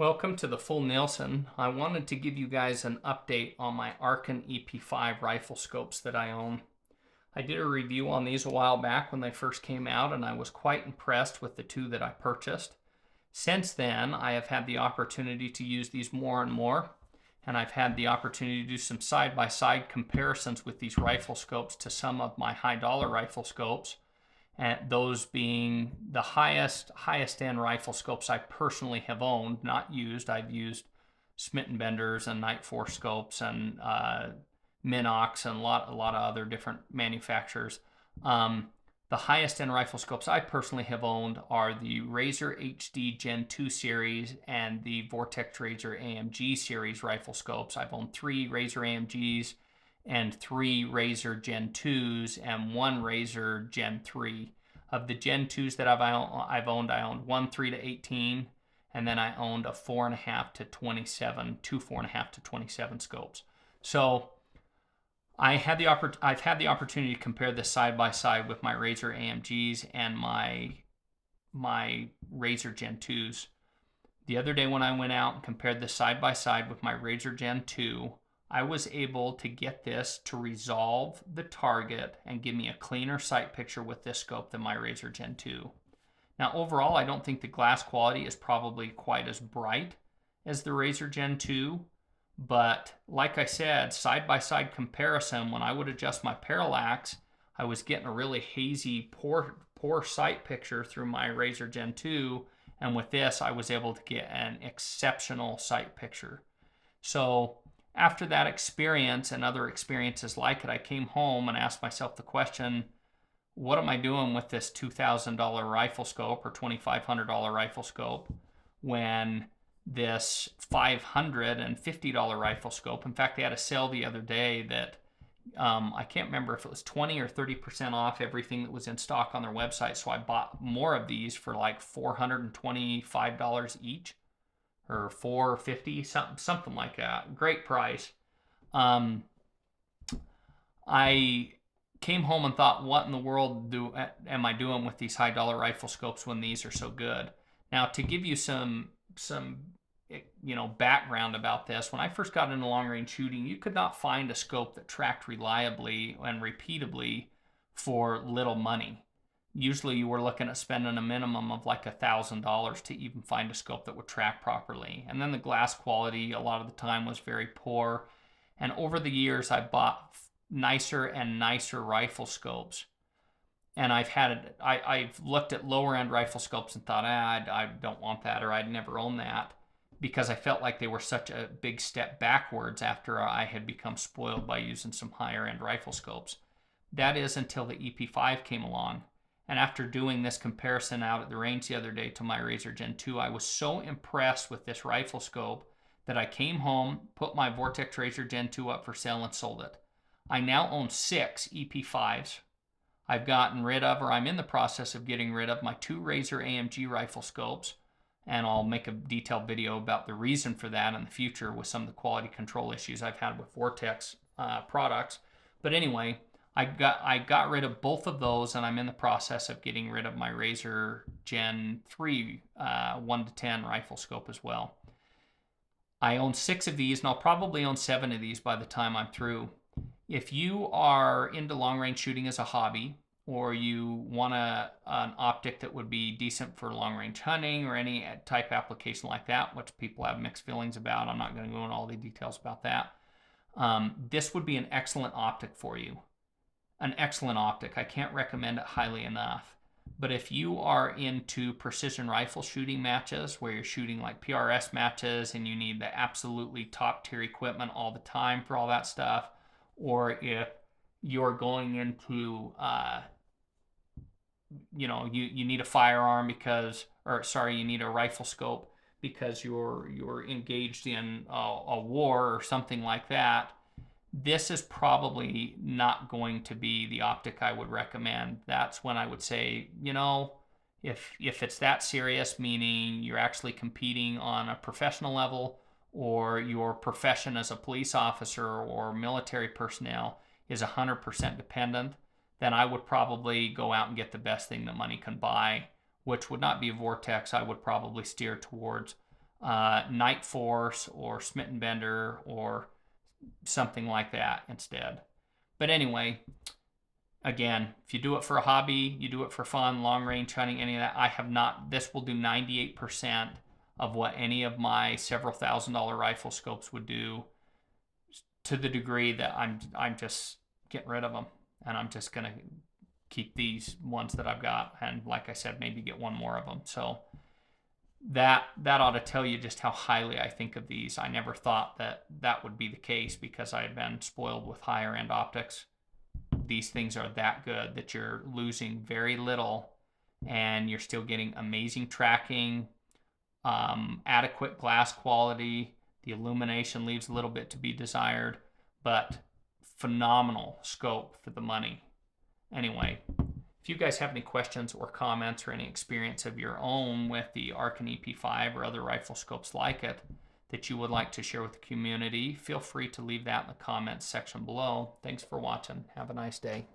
Welcome to the Full Nielsen. I wanted to give you guys an update on my Arken EP5 rifle scopes that I own. I did a review on these a while back when they first came out, and I was quite impressed with the two that I purchased. Since then, I have had the opportunity to use these more and more, and I've had the opportunity to do some side-by-side comparisons with these rifle scopes to some of my high-dollar rifle scopes, and those being the highest end rifle scopes I personally have owned, not used. I've used Smith & Benders and Night Force scopes and Minox and a lot of other different manufacturers. The highest end rifle scopes I personally have owned are the Razor HD Gen 2 series and the Vortex Razor AMG series rifle scopes. I've owned 3 Razor AMGs and 3 Razor Gen 2s and 1 Razor Gen 3. Of the Gen 2s that I owned 1 3 to 18, and then I owned a 4.5 to 27, 2 4.5 to 27 scopes. So I've had the opportunity to compare this side by side with my Razor AMGs and my Razor Gen 2s. The other day when I went out and compared this side by side with my Razor Gen 2, I was able to get this to resolve the target and give me a cleaner sight picture with this scope than my Razor Gen 2. Now overall, I don't think the glass quality is probably quite as bright as the Razor Gen 2, but like I said, side-by-side comparison, when I would adjust my parallax, I was getting a really hazy, poor sight picture through my Razor Gen 2, and with this, I was able to get an exceptional sight picture. So after that experience and other experiences like it, I came home and asked myself the question, what am I doing with this $2,000 rifle scope or $2,500 rifle scope when this $550 rifle scope, in fact, they had a sale the other day that I can't remember if it was 20 or 30% off everything that was in stock on their website, so I bought more of these for like $425 each, or $450, something like that. Great price. I came home and thought, what in the world am I doing with these high dollar rifle scopes when these are so good? Now, to give you some background about this, when I first got into long range shooting, you could not find a scope that tracked reliably and repeatably for little money. Usually you were looking at spending a minimum of like $1,000 to even find a scope that would track properly. And then the glass quality a lot of the time was very poor. And over the years, I bought nicer and nicer rifle scopes. And I've looked at lower end rifle scopes and thought, I don't want that, or I'd never own that, because I felt like they were such a big step backwards after I had become spoiled by using some higher end rifle scopes. That is until the EP5 came along. And after doing this comparison out at the range the other day to my Razor Gen 2, I was so impressed with this rifle scope that I came home, put my Vortex Razor Gen 2 up for sale, and sold it. I now own 6 EP5s. I've gotten rid of, or I'm in the process of getting rid of, my 2 Razor AMG rifle scopes, and I'll make a detailed video about the reason for that in the future with some of the quality control issues I've had with Vortex products. But anyway, I got rid of both of those, and I'm in the process of getting rid of my Razor Gen 3 1 to 10 rifle scope as well. I own 6 of these, and I'll probably own 7 of these by the time I'm through. If you are into long range shooting as a hobby, or you want an optic that would be decent for long range hunting or any type application like that, which people have mixed feelings about, I'm not going to go into all the details about that, this would be an excellent optic for you. An excellent optic. I can't recommend it highly enough. But if you are into precision rifle shooting matches where you're shooting like PRS matches and you need the absolutely top tier equipment all the time for all that stuff, or if you're going into you need a firearm you need a rifle scope because you're engaged in a war or something like that, this is probably not going to be the optic I would recommend. That's when I would say, if it's that serious, meaning you're actually competing on a professional level, or your profession as a police officer or military personnel is 100% dependent, then I would probably go out and get the best thing that money can buy, which would not be a Vortex. I would probably steer towards Night Force or Smitten Bender or something like that instead. But anyway, again, if you do it for a hobby, you do it for fun, long range hunting, any of that, I have not, this will do 98% of what any of my several $1,000 rifle scopes would do, to the degree that I'm just getting rid of them, and I'm just going to keep these ones that I've got, and like I said, maybe get one more of them. So that ought to tell you just how highly I think of these. I never thought that would be the case because I had been spoiled with higher end optics. These things are that good that you're losing very little and you're still getting amazing tracking, adequate glass quality. The illumination leaves a little bit to be desired, but phenomenal scope for the money. Anyway, if you guys have any questions or comments or any experience of your own with the Arken EP5 or other rifle scopes like it that you would like to share with the community, feel free to leave that in the comments section below. Thanks for watching. Have a nice day.